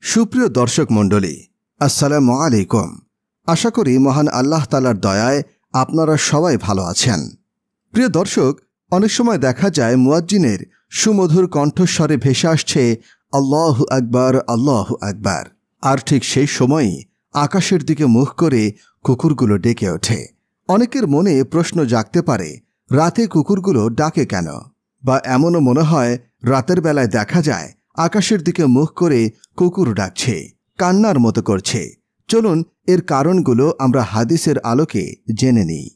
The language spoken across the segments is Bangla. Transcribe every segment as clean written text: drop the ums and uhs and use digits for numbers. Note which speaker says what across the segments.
Speaker 1: সুপ্রিয় দর্শক মণ্ডলী, আসসালামু আলাইকুম। আশা করি মহান আল্লাহ তাআলার দয়ায় আপনারা সবাই ভালো আছেন। প্রিয় দর্শক, অনেক সময় দেখা যায় মুয়াজ্জিনের সুমধুর কণ্ঠস্বরে ভেসে আসছে আল্লাহু আকবার, আল্লাহু আকবার। আর ঠিক সেই সময়ই আকাশের দিকে মুখ করে কুকুরগুলো ডেকে ওঠে। অনেকের মনে প্রশ্ন জাগতে পারে, রাতে কুকুরগুলো ডাকে কেন? বা এমনও মনে হয় রাতের বেলায় দেখা যায় আকাশের দিকে মুখ করে কুকুর ডাকছে, কান্নার মতো করছে। চলুন এর কারণগুলো আমরা হাদিসের আলোকে জেনে নিই।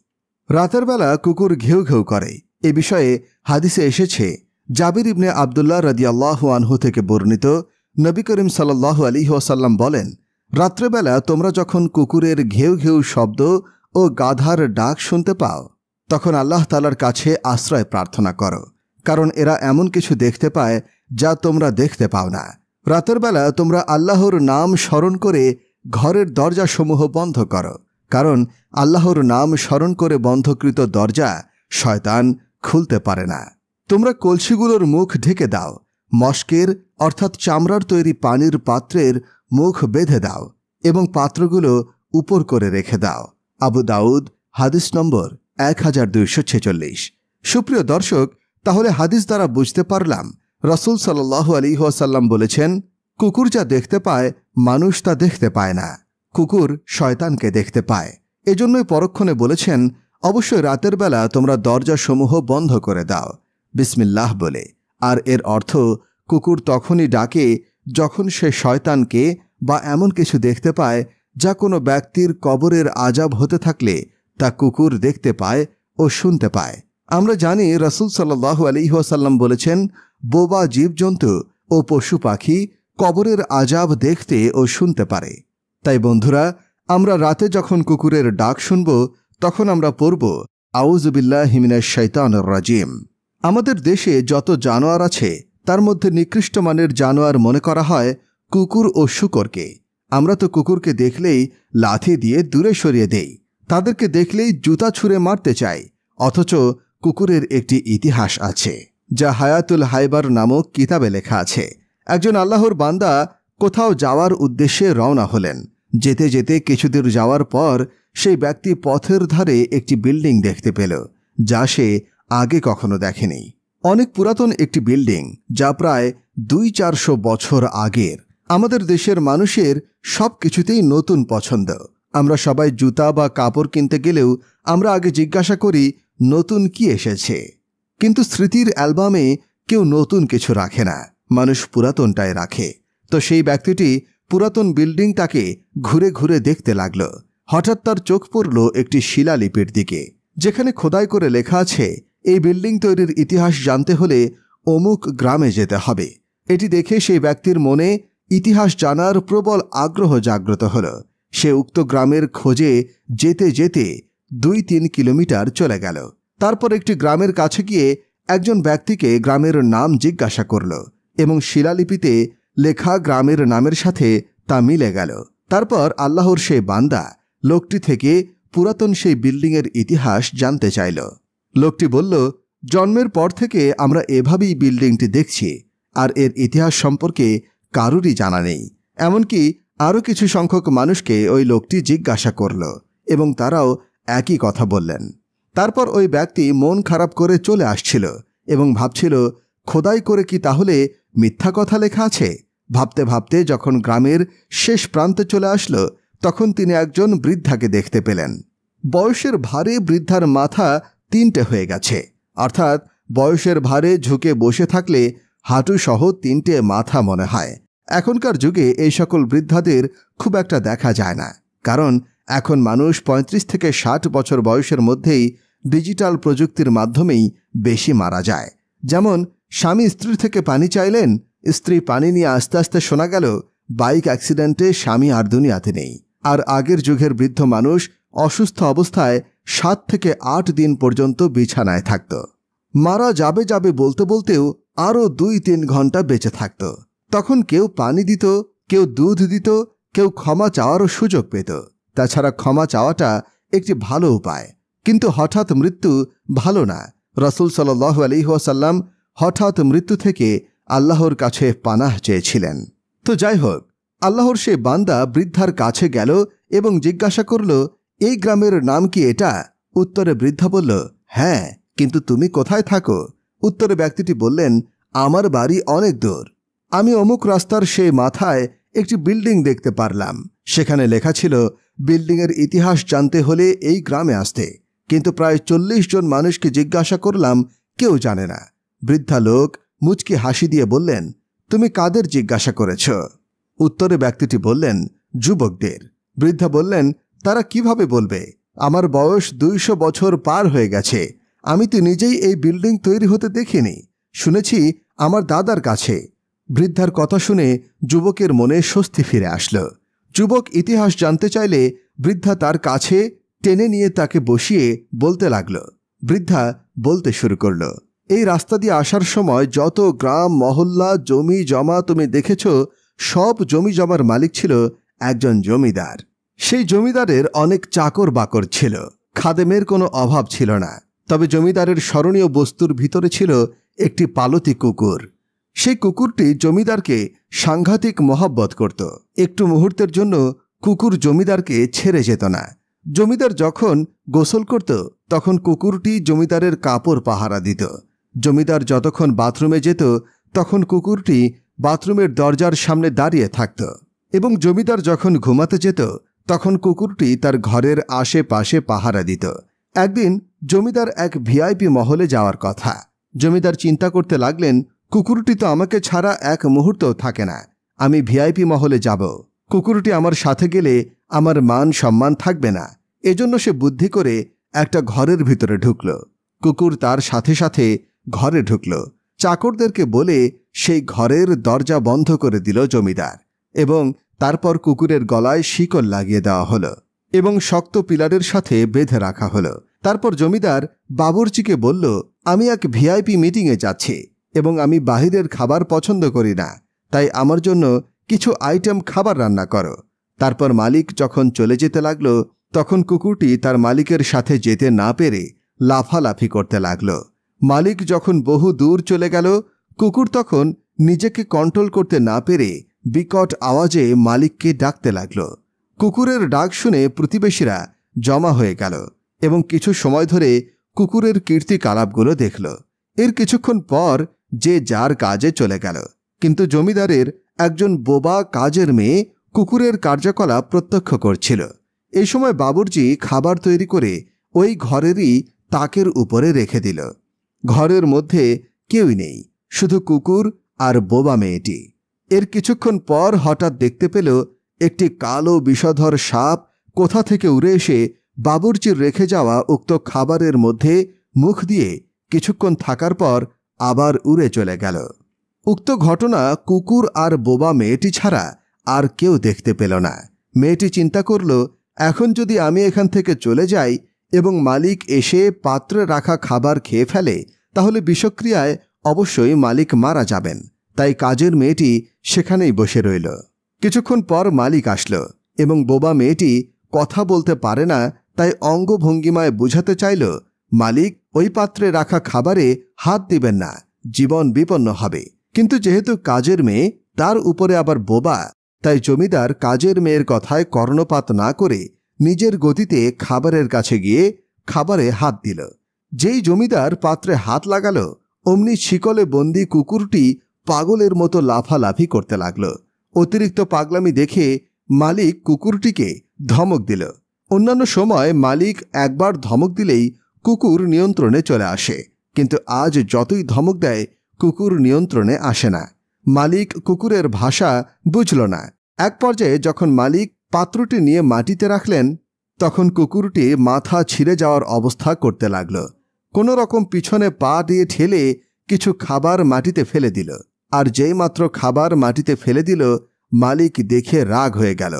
Speaker 1: রাতের বেলা কুকুর ঘেউ ঘেউ করে, এ বিষয়ে হাদিসে এসেছে, জাবির ইবনে আবদুল্লাহ রাদিয়াল্লাহু আনহু থেকে বর্ণিত, নবী করিম সাল্লাল্লাহু আলাইহি ওয়াসাল্লাম বলেন, রাত্রেবেলা তোমরা যখন কুকুরের ঘেউ ঘেউ শব্দ ও গাধার ডাক শুনতে পাও, তখন আল্লাহ তাআলার কাছে আশ্রয় প্রার্থনা করো, কারণ এরা এমন কিছু দেখতে পায় যা তোমরা দেখতে পাও না। রাতের বেলা তোমরা আল্লাহর নাম স্মরণ করে ঘরের দরজাসমূহ বন্ধ করো, কারণ আল্লাহর নাম স্মরণ করে বন্ধকৃত দরজা শয়তান খুলতে পারে না। তোমরা কলসিগুলোর মুখ ঢেকে দাও, মশকের অর্থাৎ চামড়ার তৈরি পানির পাত্রের মুখ বেঁধে দাও এবং পাত্রগুলো উপর করে রেখে দাও। আবু দাউদ, হাদিস নম্বর 1246। সুপ্রিয় দর্শক, তাহলে হাদিস দ্বারা বুঝতে পারলাম রাসূল সাল্লাল্লাহু আলাইহি ওয়াসাল্লাম বলেছেন, কুকুর যা দেখতে পায় মানুষ তা দেখতে পায় না। কুকুর শয়তানকে দেখতে পায়। এজন্যই পরক্ষণে বলেছেন, অবশ্যই রাতের বেলা তোমরা দরজাসমূহ বন্ধ করে দাও বিসমিল্লাহ বলে। আর এর অর্থ, কুকুর তখনই ডাকে যখন সে শয়তানকে বা এমন কিছু দেখতে পায় যা কোনো ব্যক্তির কবরের আযাব হতে থাকলে তা কুকুর দেখতে পায় ও শুনতে পায়। আমরা জানি রাসূল সাল্লাল্লাহু আলাইহি ওয়াসাল্লাম বলেছেন, বোবা জীবজন্তু ও পশু পাখি কবরের আযাব দেখতে ও শুনতে পারে। তাই বন্ধুরা, আমরা রাতে যখন কুকুরের ডাক শুনব তখন আমরা পড়ব আউযু বিল্লাহি মিনাশ শাইতানির রাজিম। আমাদের দেশে যত জানোয়ার আছে তার মধ্যে নিকৃষ্ট মানের জানোয়ার মনে করা হয় কুকুর ও শূকরকে। আমরা তো কুকুরকে দেখলেই লাথি দিয়ে দূরে সরিয়ে দেই, তাদেরকে দেখলেই জুতা ছুঁড়ে মারতে চাই। অথচ কুকুরের একটি ইতিহাস আছে, যা হায়াতুল হাইবার নামক কিতাবে লেখা আছে। একজন আল্লাহর বান্দা কোথাও যাওয়ার উদ্দেশ্যে রওনা হলেন। যেতে যেতে কিছুদূর যাওয়ার পর সেই ব্যক্তি পথের ধারে একটি বিল্ডিং দেখতে পেল, যা সে আগে কখনো দেখেনি। অনেক পুরাতন একটি বিল্ডিং, যা প্রায় 200-400 বছর আগের। আমাদের দেশের মানুষের সব কিছুতেই নতুন পছন্দ। আমরা সবাই জুতা বা কাপড় কিনতে গেলেও আমরা আগে জিজ্ঞাসা করি নতুন কি এসেছে। কিন্তু স্মৃতির অ্যালবামে কেউ নতুন কিছু রাখে না, মানুষ পুরাতনটাই রাখে। তো সেই ব্যক্তিটি পুরাতন বিল্ডিংটাকে ঘুরে ঘুরে দেখতে লাগল। হঠাৎ তার চোখ পড়ল একটি শিলালিপির দিকে, যেখানে খোদাই করে লেখা আছে, এই বিল্ডিং তৈরির ইতিহাস জানতে হলে অমুক গ্রামে যেতে হবে। এটি দেখে সেই ব্যক্তির মনে ইতিহাস জানার প্রবল আগ্রহ জাগ্রত হল। সে উক্ত গ্রামের খোঁজে যেতে যেতে 2-3 কিলোমিটার চলে গেল। তারপর একটি গ্রামের কাছে গিয়ে একজন ব্যক্তিকে গ্রামের নাম জিজ্ঞাসা করল এবং শিলালিপিতে লেখা গ্রামের নামের সাথে তা মিলে গেল। তারপর আল্লাহর সেই বান্দা লোকটি থেকে পুরাতন সেই বিল্ডিংয়ের ইতিহাস জানতে চাইল। লোকটি বলল, জন্মের পর থেকে আমরা এভাবেই বিল্ডিংটি দেখছি, আর এর ইতিহাস সম্পর্কে কারুরই জানা নেই। এমনকি আরও কিছু সংখ্যক মানুষকে ওই লোকটি জিজ্ঞাসা করল এবং তারাও একই কথা বললেন। তারপর ওই ব্যক্তি মন খারাপ করে চলে আসছিল এবং ভাবছিল, খোদাই করে কি তাহলে মিথ্যা কথা লেখা আছে? ভাবতে ভাবতে যখন গ্রামের শেষ প্রান্তে চলে আসলো, তখন তিনি একজন বৃদ্ধাকে দেখতে পেলেন। বয়সের ভারে বৃদ্ধার মাথা 3টে হয়ে গেছে, অর্থাৎ বয়সের ভারে ঝুঁকে বসে থাকলে হাঁটুসহ 3টে মাথা মনে হয়। এখনকার যুগে এই সকল বৃদ্ধাদের খুব একটা দেখা যায় না, কারণ এখন মানুষ 35 থেকে 60 বছর বয়সের মধ্যেই ডিজিটাল প্রযুক্তির মাধ্যমেই বেশি মারা যায়। যেমন স্বামী স্ত্রীর থেকে পানি চাইলেন, স্ত্রী পানি নিয়ে আস্তে আস্তে শোনা গেল বাইক অ্যাক্সিডেন্টে স্বামী আর দুনিয়াতে নেই। আর আগের যুগের বৃদ্ধ মানুষ অসুস্থ অবস্থায় 7 থেকে 8 দিন পর্যন্ত বিছানায় থাকত। মারা যাবে যাবে বলতে বলতেও আরও 2-3 ঘন্টা বেঁচে থাকত। তখন কেউ পানি দিত, কেউ দুধ দিত, কেউ ক্ষমা চাওয়ারও সুযোগ পেত। তাছাড়া ক্ষমা চাওয়াটা একটি ভালো উপায়, কিন্তু হঠাৎ মৃত্যু ভালো না। রাসূল সাল্লাল্লাহু আলাইহি ওয়াসাল্লাম হঠাৎ মৃত্যু থেকে আল্লাহর কাছে পানাহ চেয়েছিলেন। তো যাই হোক, আল্লাহর সে বান্দা বৃদ্ধার কাছে গেল এবং জিজ্ঞাসা করল, এই গ্রামের নাম কি এটা? উত্তরে বৃদ্ধা বলল, হ্যাঁ, কিন্তু তুমি কোথায় থাকো? উত্তরে ব্যক্তিটি বললেন, আমার বাড়ি অনেক দূর। আমি অমুক রাস্তার সেই মাথায় একটি বিল্ডিং দেখতে পারলাম। সেখানে লেখা ছিল, বিল্ডিংয়ের ইতিহাস জানতে হলে এই গ্রামে আসতে। কিন্তু প্রায় 40 জন মানুষকে জিজ্ঞাসা করলাম, কেউ জানে না। বৃদ্ধা লোক মুচকি হাসি দিয়ে বললেন, তুমি কাদের জিজ্ঞাসা করেছ? উত্তরে ব্যক্তিটি বললেন, যুবকদের। বৃদ্ধা বললেন, তারা কিভাবে বলবে? আমার বয়স 200 বছর পার হয়ে গেছে। আমি তো নিজেই এই বিল্ডিং তৈরি হতে দেখিনি, শুনেছি আমার দাদার কাছে। বৃদ্ধার কথা শুনে যুবকের মনে স্বস্তি ফিরে আসলো। যুবক ইতিহাস জানতে চাইলে বৃদ্ধা তার কাছে টেনে নিয়ে তাকে বসিয়ে বলতে লাগল। বৃদ্ধা বলতে শুরু করল, এই রাস্তা দিয়ে আসার সময় যত গ্রাম, মহল্লা, জমি জমা তুমি দেখেছ, সব জমি জমার মালিক ছিল একজন জমিদার। সেই জমিদারের অনেক চাকর বাকর ছিল, খাদেমের কোনো অভাব ছিল না। তবে জমিদারের স্মরণীয় বস্তুর ভিতরে ছিল একটি পালতী কুকুর। সেই কুকুরটি জমিদারকে সাংঘাতিক মহব্বত করত। একটু মুহূর্তের জন্য কুকুর জমিদারকে ছেড়ে যেত না। জমিদার যখন গোসল করত তখন কুকুরটি জমিদারের কাপড় পাহারা দিত। জমিদার যতক্ষণ বাথরুমে যেত তখন কুকুরটি বাথরুমের দরজার সামনে দাঁড়িয়ে থাকত এবং জমিদার যখন ঘুমাতে যেত তখন কুকুরটি তার ঘরের আশেপাশে পাহারা দিত। একদিন জমিদার এক ভিআইপি মহলে যাওয়ার কথা। জমিদার চিন্তা করতে লাগলেন, কুকুরটি তো আমাকে ছাড়া এক মুহূর্তও থাকে না। আমি ভিআইপি মহলে যাব, কুকুরটি আমার সাথে গেলে আমার মান সম্মান থাকবে না। এজন্য সে বুদ্ধি করে একটা ঘরের ভিতরে ঢুকল। কুকুর তার সাথে সাথে ঘরে ঢুকল। চাকরদেরকে বলে সেই ঘরের দরজা বন্ধ করে দিল জমিদার এবং তারপর কুকুরের গলায় শিকল লাগিয়ে দেওয়া হলো এবং শক্ত পিলারের সাথে বেঁধে রাখা হলো। তারপর জমিদার বাবুর্চিকে বলল, আমি এক ভিআইপি মিটিংয়ে যাচ্ছি এবং আমি বাহিরের খাবার পছন্দ করি না, তাই আমার জন্য কিছু আইটেম খাবার রান্না করো। তারপর মালিক যখন চলে যেতে লাগলো তখন কুকুরটি তার মালিকের সাথে যেতে না পেরে লাফালাফি করতে লাগলো। মালিক যখন বহু দূর চলে গেল কুকুর তখন নিজেকে কন্ট্রোল করতে না পেরে বিকট আওয়াজে মালিককে ডাকতে লাগল। কুকুরের ডাক শুনে প্রতিবেশীরা জমা হয়ে গেল এবং কিছু সময় ধরে কুকুরের কীর্তিকলাপগুলো দেখল। এর কিছুক্ষণ পর যে যার কাজে চলে গেল, কিন্তু জমিদারের একজন বোবা কাজের মেয়ে কুকুরের কার্যকলাপ প্রত্যক্ষ করছিল। এই সময় বাবুর্চি খাবার তৈরি করে ওই ঘরেরই তাকের উপরে রেখে দিল। ঘরের মধ্যে কেউই নেই, শুধু কুকুর আর বোবা মেয়েটি। এর কিছুক্ষণ পর হঠাৎ দেখতে পেল একটি কালো বিষধর সাপ কোথা থেকে উড়ে এসে বাবুর্চির রেখে যাওয়া উক্ত খাবারের মধ্যে মুখ দিয়ে কিছুক্ষণ থাকার পর আবার উড়ে চলে গেল। উক্ত ঘটনা কুকুর আর বোবা মেয়েটি ছাড়া আর কেউ দেখতে পেল না। মেয়েটি চিন্তা করল, এখন যদি আমি এখান থেকে চলে যাই এবং মালিক এসে পাত্রে রাখা খাবার খেয়ে ফেলে তাহলে বিষক্রিয়ায় অবশ্যই মালিক মারা যাবেন। তাই কাজের মেয়েটি সেখানেই বসে রইল। কিছুক্ষণ পর মালিক আসলো এবং বোবা মেয়েটি কথা বলতে পারে না, তাই অঙ্গভঙ্গিমায় বুঝাতে চাইল মালিক ওই পাত্রে রাখা খাবারে হাত দিবেন না, জীবন বিপন্ন হবে। কিন্তু যেহেতু কাজের মেয়ে তার উপরে আবার বোবা, তাই জমিদার কাজের মেয়ের কথায় কর্ণপাত না করে নিজের গতিতে খাবারের কাছে গিয়ে খাবারে হাত দিল। যেই জমিদার পাত্রে হাত লাগালো অমনি শিকলে বন্দি কুকুরটি পাগলের মতো লাফালাফি করতে লাগলো। অতিরিক্ত পাগলামি দেখে মালিক কুকুরটিকে ধমক দিল। অন্যান্য সময় মালিক একবার ধমক দিলেই কুকুর নিয়ন্ত্রণে চলে আসে, কিন্তু আজ যতই ধমক দেয় কুকুর নিয়ন্ত্রণে আসে না। মালিক কুকুরের ভাষা বুঝল না। এক পর্যায়ে যখন মালিক পাত্রটি নিয়ে মাটিতে রাখলেন তখন কুকুরটি মাথা ছিঁড়ে যাওয়ার অবস্থা করতে লাগল। কোনো রকম পিছনে পা দিয়ে ঠেলে কিছু খাবার মাটিতে ফেলে দিল, আর যেই মাত্র খাবার মাটিতে ফেলে দিল মালিক দেখে রাগ হয়ে গেল।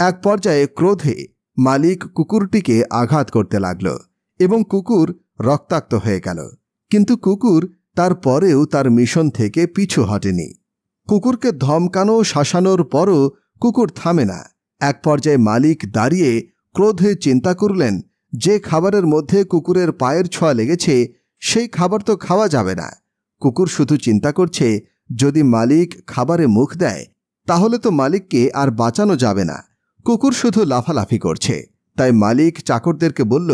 Speaker 1: এক পর্যায়ে ক্রোধে মালিক কুকুরটিকে আঘাত করতে লাগল এবং কুকুর রক্তাক্ত হয়ে গেল। কিন্তু কুকুর তারপরেও তার মিশন থেকে পিছু হটেনি। কুকুরকে ধমকানো শাসানোর পরও কুকুর থামে না। এক পর্যায়ে মালিক দাঁড়িয়ে ক্রোধে চিন্তা করলেন, যে খাবারের মধ্যে কুকুরের পায়ের ছোঁয়া লেগেছে সেই খাবার তো খাওয়া যাবে না। কুকুর শুধু চিন্তা করছে, যদি মালিক খাবারে মুখ দেয় তাহলে তো মালিককে আর বাঁচানো যাবে না। কুকুর শুধু লাফালাফি করছে। তাই মালিক চাকরদেরকে বলল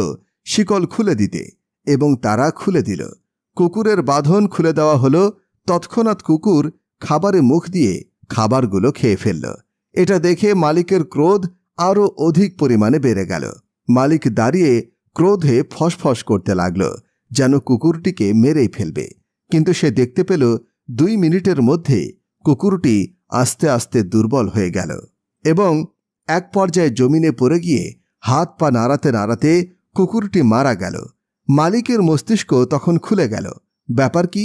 Speaker 1: শিকল খুলে দিতে, এবং তারা খুলে দিল। কুকুরের বাঁধন খুলে দেওয়া হলো। তৎক্ষণাৎ কুকুর খাবারে মুখ দিয়ে খাবারগুলো খেয়ে ফেলল। এটা দেখে মালিকের ক্রোধ আরও অধিক পরিমাণে বেড়ে গেল। মালিক দাঁড়িয়ে ক্রোধে ফসফস করতে লাগল, যেন কুকুরটিকে মেরেই ফেলবে। কিন্তু সে দেখতে পেল 2 মিনিটের মধ্যে কুকুরটি আস্তে আস্তে দুর্বল হয়ে গেল এবং এক পর্যায়ে জমিনে পড়ে গিয়ে হাত পা নাড়াতে নাড়াতে কুকুরটি মারা গেল। মালিকের মস্তিষ্ক তখন খুলে গেল। ব্যাপার কি?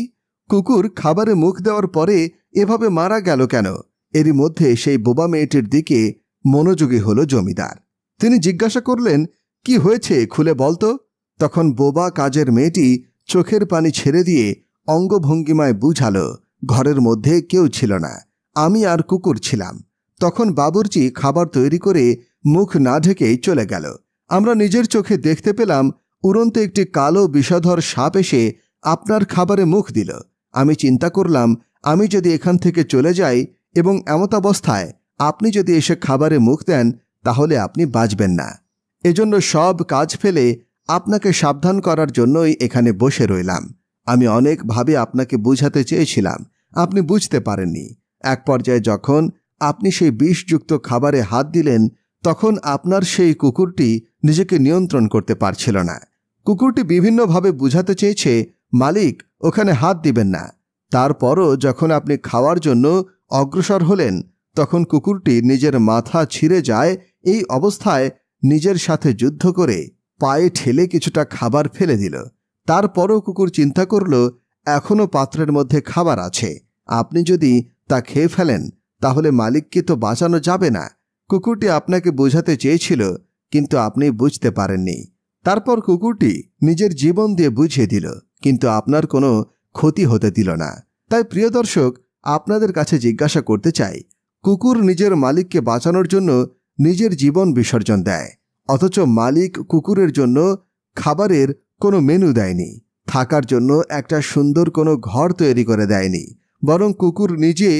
Speaker 1: কুকুর খাবারে মুখ দেওয়ার পরে এভাবে মারা গেল কেন? এরই মধ্যে সেই বোবা মেয়েটির দিকে মনোযোগী হল জমিদার। তিনি জিজ্ঞাসা করলেন, কি হয়েছে খুলে বলতো? তখন বোবা কাজের মেয়েটি চোখের পানি ছেড়ে দিয়ে অঙ্গভঙ্গিমায় বুঝালো, ঘরের মধ্যে কেউ ছিল না, আমি আর কুকুর ছিলাম। তখন বাবুর্চি খাবার তৈরি করে মুখ না ঢেকেই চলে গেল। আমরা নিজের চোখে দেখতে পেলাম উড়ন্ত একটি কালো বিষধর সাপ এসে আপনার খাবারে মুখ দিল। আমি চিন্তা করলাম, আমি যদি এখান থেকে চলে যাই এবং এমতাবস্থায় আপনি যদি এসে খাবারে মুখ দেন, তাহলে আপনি বাঁচবেন না। এজন্য সব কাজ ফেলে আপনাকে সাবধান করার জন্যই এখানে বসে রইলাম। আমি অনেকভাবে আপনাকে বুঝাতে চেয়েছিলাম, আপনি বুঝতে পারেননি। এক পর্যায়ে যখন আপনি সেই বিষযুক্ত খাবারে হাত দিলেন, তখন আপনার সেই কুকুরটি নিজেকে নিয়ন্ত্রণ করতে পারছিল না। কুকুরটি বিভিন্নভাবে বুঝাতে চেয়েছে, মালিক ওখানে হাত দিবেন না। তারপরও যখন আপনি খাওয়ার জন্য অগ্রসর হলেন, তখন কুকুরটি নিজের মাথা ছিঁড়ে যায়। এই অবস্থায় নিজের সাথে যুদ্ধ করে পায়ে ঠেলে কিছুটা খাবার ফেলে দিল। তারপরও কুকুর চিন্তা করল, এখনও পাত্রের মধ্যে খাবার আছে, আপনি যদি তা খেয়ে ফেলেন তাহলে মালিককে তো বাঁচানো যাবে না। কুকুরটি আপনাকে বোঝাতে চেয়েছিল, কিন্তু আপনি বুঝতে পারেননি। তারপর কুকুরটি নিজের জীবন দিয়ে বুঝিয়ে দিল, কিন্তু আপনার কোনো ক্ষতি হতে দিল না। তাই প্রিয় দর্শক, আপনাদের কাছে জিজ্ঞাসা করতে চাই, কুকুর নিজের মালিককে বাঁচানোর জন্য নিজের জীবন বিসর্জন দেয়, অথচ মালিক কুকুরের জন্য খাবারের কোনো মেনু দেয়নি, থাকার জন্য একটা সুন্দর কোনো ঘর তৈরি করে দেয়নি, বরং কুকুর নিজে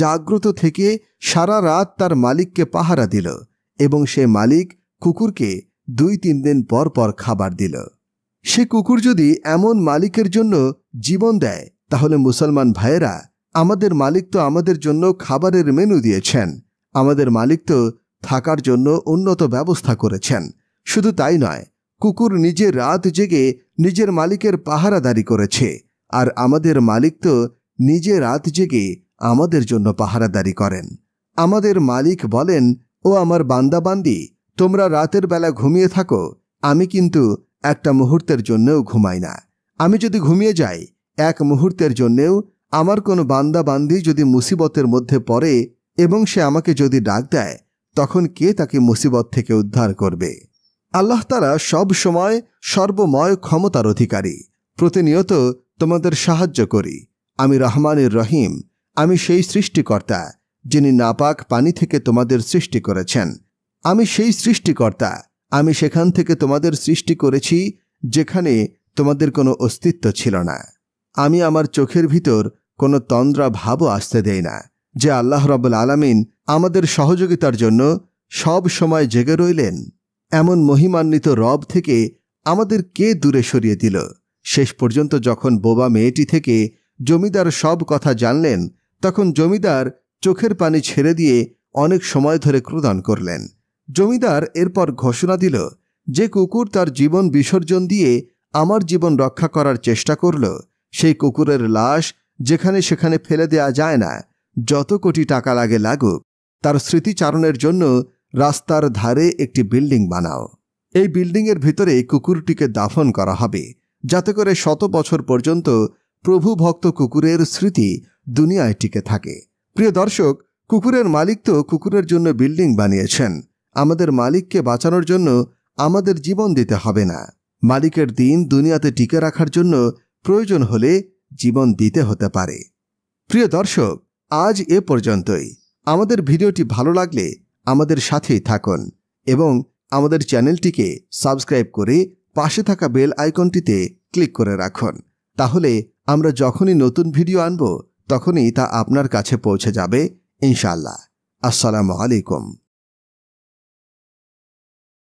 Speaker 1: জাগ্রত থেকে সারা রাত তার মালিককে পাহারা দিল এবং সে মালিক কুকুরকে 2-3 দিন পর পর খাবার দিল। সে কুকুর যদি এমন মালিকের জন্য জীবন দেয়, তাহলে মুসলমান ভাইয়েরা, আমাদের মালিক তো আমাদের জন্য খাবারের মেনু দিয়েছেন, আমাদের মালিক তো থাকার জন্য উন্নত ব্যবস্থা করেছেন। শুধু তাই নয়, কুকুর নিজে রাত জেগে নিজের মালিকের পাহারাদারি করেছে, আর আমাদের মালিক তো নিজে রাত জেগে আমাদের জন্য পাহারাদারি করেন। আমাদের মালিক বলেন, ও আমার বান্দাবান্দি, তোমরা রাতের বেলা ঘুমিয়ে থাকো, আমি কিন্তু একটা মুহূর্তের জন্যও ঘুমাই না। আমি যদি ঘুমিয়ে যাই এক মুহূর্তের জন্যেও, আমার কোনো বান্দাবান্দি যদি মুসিবতের মধ্যে পড়ে এবং সে আমাকে যদি ডাক দেয়, তখন কে তাকে মুসিবত থেকে উদ্ধার করবে? আল্লাহ তাআলা সব সময় সর্বময় ক্ষমতার অধিকারী। প্রতিনিয়ত তোমাদের সাহায্য করি। আমি রহমানের রহিম, আমি সেই সৃষ্টিকর্তা যিনি নাপাক পানি থেকে তোমাদের সৃষ্টি করেছেন। আমি সেই সৃষ্টিকর্তা, আমি সেখান থেকে তোমাদের সৃষ্টি করেছি যেখানে তোমাদের কোনো অস্তিত্ব ছিল না। আমি আমার চোখের ভিতর কোনো তন্দ্রা ভাবও আসতে দেই না। যে আল্লাহ রাব্বুল আলামিন আমাদের সহযোগিতার জন্য সব সময় জেগে রইলেন, এমন মহিমান্বিত রব থেকে আমাদের কে দূরে সরিয়ে দিল? শেষ পর্যন্ত যখন বোবা মেয়েটি থেকে জমিদার সব কথা জানলেন, তখন জমিদার চোখের পানি ছেড়ে দিয়ে অনেক সময় ধরে ক্রোধন করলেন। জমিদার এরপর ঘোষণা দিল, যে কুকুর তার জীবন বিসর্জন দিয়ে আমার জীবন রক্ষা করার চেষ্টা করল, সেই কুকুরের লাশ যেখানে সেখানে ফেলে দেয়া যায় না, যত কোটি টাকা লাগে লাগুক, তার স্মৃতিচারণের জন্য রাস্তার ধারে একটি বিল্ডিং বানাও। এই বিল্ডিংয়ের ভিতরে কুকুরটিকে দাফন করা হবে, যাতে করে 100 বছর পর্যন্ত প্রভু ভক্ত কুকুরের স্মৃতি দুনিয়ায় টিকে থাকে। প্রিয় দর্শক, কুকুরের মালিক তো কুকুরের জন্য বিল্ডিং বানিয়েছেন। আমাদের মালিককে বাঁচানোর জন্য আমাদের জীবন দিতে হবে না। মালিকের দিন দুনিয়াতে টিকে রাখার জন্য প্রয়োজন হলে জীবন দিতে হতে পারে। প্রিয় দর্শক, আজ এ পর্যন্তই। আমাদের ভিডিওটি ভালো লাগলে আমাদের সাথেই থাকুন এবং আমাদের চ্যানেলটিকে সাবস্ক্রাইব করে পাশে থাকা বেল আইকনটিতে ক্লিক করে রাখুন। তাহলে আমরা যখনই নতুন ভিডিও আনব, তখনই তা আপনার কাছে পৌঁছে যাবে ইনশাআল্লাহ। আসসালামু আলাইকুম।